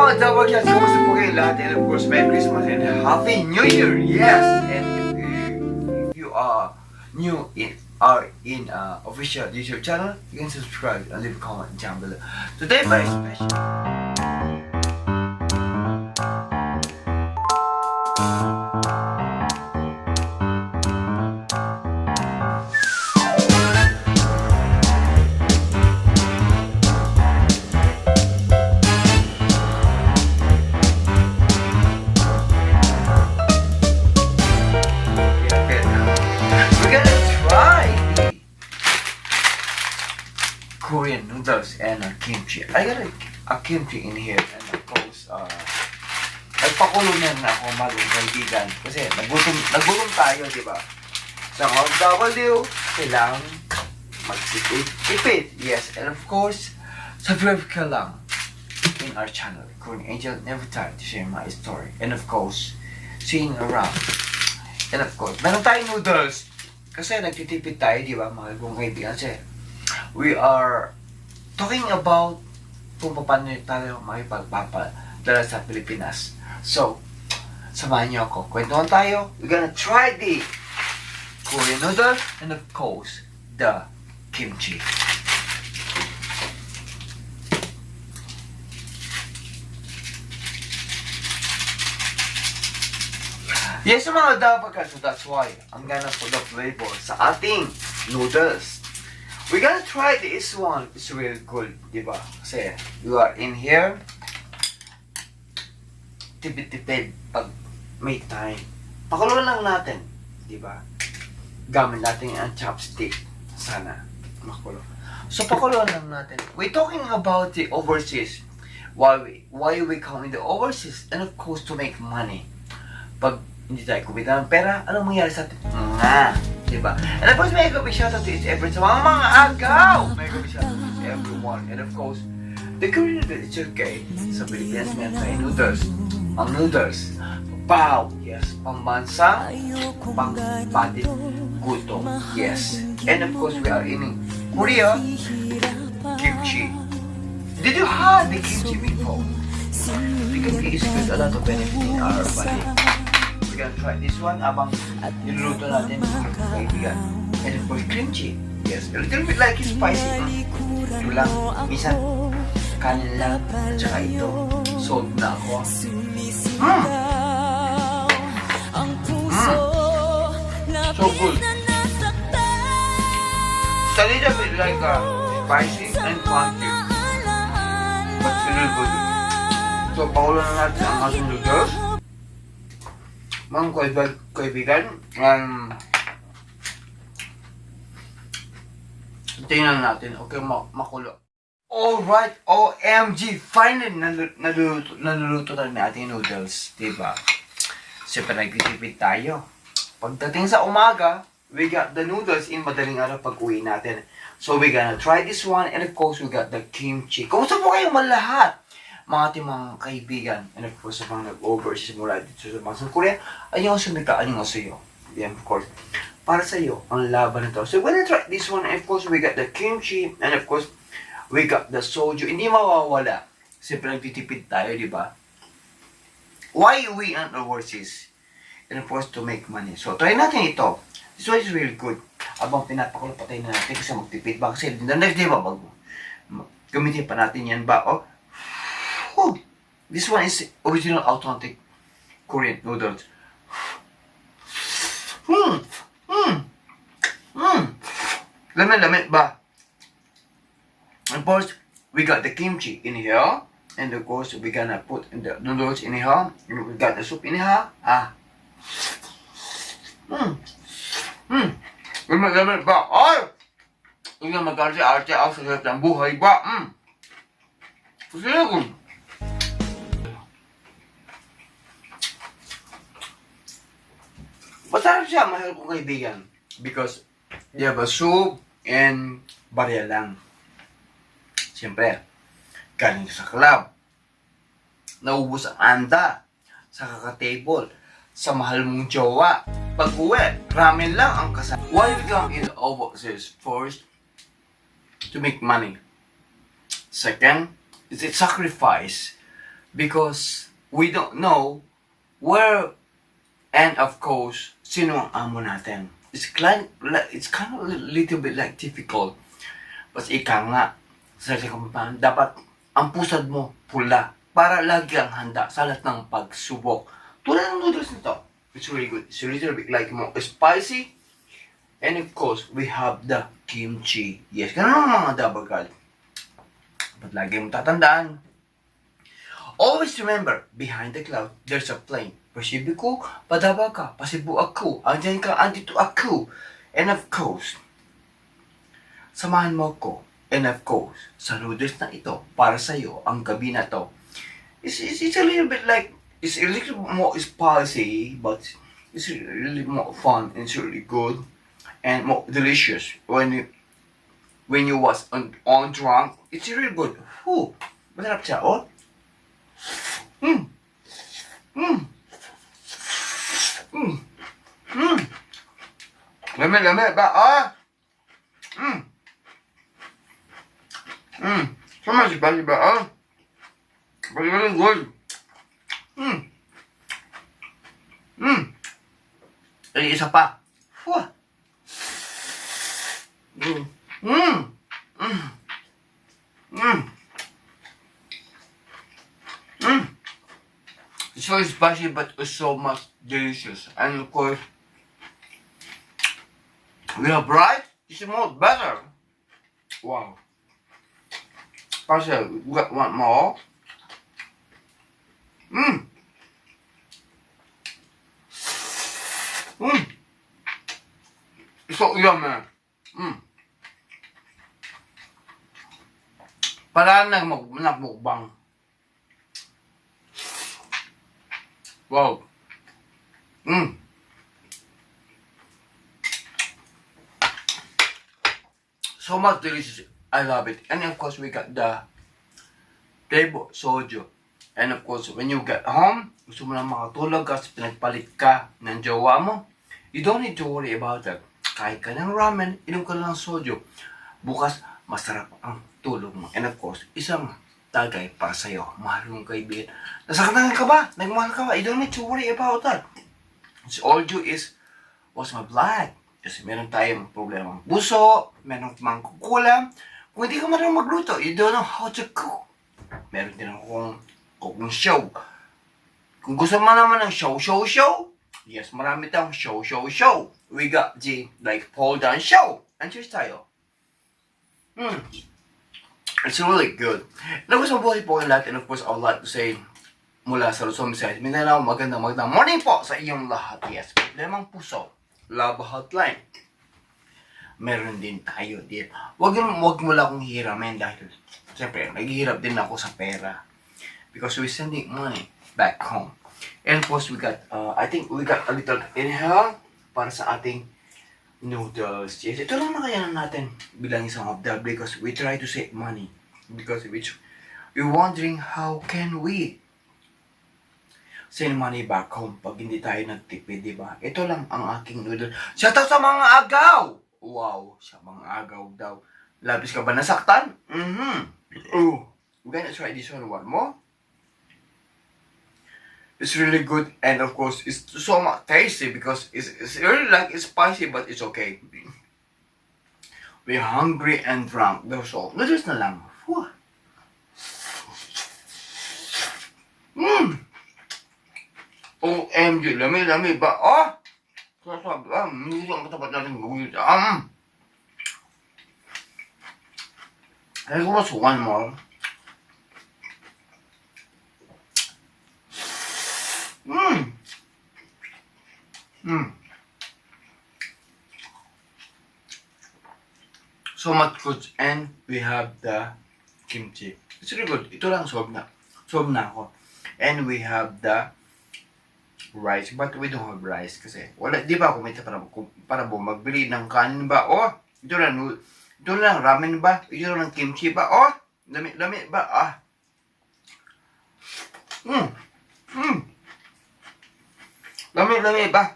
mga Java Cats, kamusta po kayo lahat? And of course, Merry Christmas and Happy New Year! Yes! And if you are new in official YouTube channel, you can subscribe and leave a comment down below. Today, very special. Korean noodles and kimchi. I got a kimchi in here and of course, nagpakulo na ako magong kaibigan kasi nagutom tayo, di ba? Sa OFW, kailangan magtipid. Yes, and of course, subscribe ka lang in our channel, Korean Angel, never tired to share my story. And of course, seeing around. And of course, meron tayong noodles kasi nagtitipid tayo, di ba, mga kaibigan? Kasi we are talking about kung paano tayo makipagpapadala sa Pilipinas. So, samahan niyo ako. Kwentuhan tayo. We're gonna try the Korean noodle and of course, the kimchi. Yes, mga dapat, so that's why I'm gonna put the flavor sa ating noodles. We're gonna try this one. It's really good, di ba? Kasi you are in here, tipid-tipid pag may time. Pakuluan lang natin, di ba? Gamit natin ang chopstick. Sana makulo. So pakuluan lang natin. We're talking about the overseas. Why we come in the overseas? And of course to make money. Pag hindi tayo kumita ng pera, anong mangyari sa atin? Diba? And of course, may big shoutout to each everyone. Sa mga agaw! May big shoutout to everyone. And of course, the Korean noodle is okay. Sa Pilipinas, may tayo noodles. Ang noodles. Pow! Yes. Pambansa. Pang-patit. Gutom. Yes. And of course, we are in Korea. Kimchi. Did you have the kimchi before? The kimchi is good. A lot of benefit in our body. We're gonna try this one abang niluluto natin ng kaibigan. And of course, kimchi. Yes, a little bit like spicy. Ito lang, minsan, kanin lang, at saka ito, sold na ako. So good. It's a little bit like spicy and crunchy. But still good. So, pakulo na natin ang ating noodles. Mga kaibigan, tingnan natin, okay, makulo. Alright, OMG, finally, naluluto na natin noodles, diba? Siyempre, nagtitipid tayo. Pagdating sa umaga, we got the noodles in madaling araw pag-uwi natin. So, we gonna try this one, and of course, we got the kimchi. Kumusta po kayong lahat? Mga ating mga kaibigan, and of course, sa mga nag-overseas mula dito sa bansang Korea, ayun ang sumika, ayun ang sa'yo. Yeah, of course. Para sa'yo, ang laban nito. So, we're gonna try this one, and of course, we got the kimchi, and of course, we got the soju. Hindi mawawala. Siyempre, nagtitipid tayo, di ba? Why we are overseas? And of course, to make money. So, try natin ito. This one is really good. Abang pinapakulo patay na natin kasi magtipid ba? Kasi, the next day ba, gamitin pa natin yan ba? Oh, this one is original authentic Korean noodles. Lamit ba? Of course, we got the kimchi in here, and of course, we gonna put in the noodles in here, and we got the soup in here. Lamit ba? Ay! Hindi na mag-arte-arte ako sa sarap ng buhay ba? Kasi ako. Masarap siya, mahal kong kaibigan. Because you have a soup and barya lang. Siyempre, galing sa club. Naubos ang anda sa kaka-table. Sa mahal mong jowa. Pag-uwi, ramen lang ang kasama. Why we come in overseas? First, to make money. Second, is it sacrifice Because we don't know where, and of course, sino ang amo natin. It's kind of a little bit like difficult. But ika nga, sa kampahan, dapat ang pusad mo pula para lagi kang handa sa lahat ng pagsubok. Tulad ng noodles nito. It's really good. It's a little bit like more spicy. And of course, we have the kimchi. Yes, ganun ang mga dabagal. But lagi mong tatandaan, always remember, behind the cloud, there's a plane. Pasibi ko, padaba ka, pasibu ako, andyan ka, andito ako. And of course, samahan mo ko. And of course, sa noodles na ito, para sa'yo, ang gabi na to, it's a little bit like, it's a little more spicy, but it's really more fun, and it's really good, and more delicious. When you was on drunk, it's really good. Whew, masarap siya, oh. Lami ba, ah? Sama si Bali ba, ah? Bali ba ng gold? Ay, isa pa. Wah. It's so spicy, but it's so much delicious. And of course, we have rice. It's more better. Wow. Kasi, we got one more. It's so yummy. Para nagmukbang. Wow. So much delicious. I love it. And of course, we got the table soju. And of course, when you get home, gusto mo lang makatulog kasi pinagpalit ka ng jowa mo, you don't need to worry about that. Kahit ka ng ramen, inom ka lang ng soju. Bukas, masarap ang tulog mo. And of course, isang tagay para sa'yo. Mahal mong kaibigan. Nasaktan ka ba? Nagmahal ka ba? You don't need to worry about that. All you is, what's my blood? Kasi meron tayong problema ng puso, meron mangkukulam. Kung hindi ka marunong magluto, you don't know how to cook. Meron din akong cooking show. Kung gusto mo naman ng show, yes, marami tayong show. We got the, like, pull down show. And choose tayo. It's really good. And gusto buhay po ang lahat. And of course, I would like to say, mula sa Luzon, Visayas, Mindanao, magandang morning po sa iyong lahat. Yes, problemang puso. Love hotline. Meron din tayo din. Wag mo lang akong hiramin dahil siyempre, naghihirap din ako sa pera. Because we're sending money back home. And of course, we got, I think we got a little inhale para sa ating noodles. Yes, ito lang na kaya natin bilang isang OFW because we try to save money. Because we're wondering how can we send money back home pag hindi tayo nagtipid, di ba? Ito lang ang aking noodle. Shout out sa mga agaw! Wow, sa mga agaw daw. Labis ka ba nasaktan? Oh, we're gonna try this one more. It's really good, and of course, it's so much tasty because it's really like it's spicy, but it's okay. We're hungry and drunk. So, noodles na lang. Whew. OMG, lami ba? Oh! Sasabi, hindi ang katapat natin gawin. I was one more. So much good, and we have the kimchi. It's really good. Ito lang solve na ako. And we have the rice, but we don't have rice kasi wala, di ba kumita para magbili ng kanin ba? Oh, ito lang ramen ba? Ito lang kimchi ba? Oh, lami ba? Lami ba?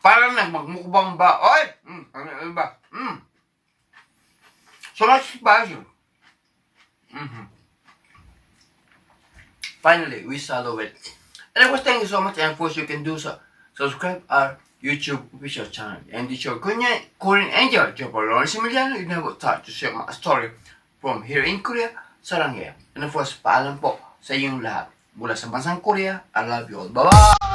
Para magmukbang ba? Oy! Ano ba? So much spicy. Finally, we swallow it. And of course, thank you so much. And of course, you can do so. Subscribe our YouTube official channel. And the show Korean Angel, Jopolon Similiano, you never thought to share my story from here in Korea, Saranghae. And of course, paalam po sa inyong lahat. Mula sa bansang Korea, I love you all. Bye-bye!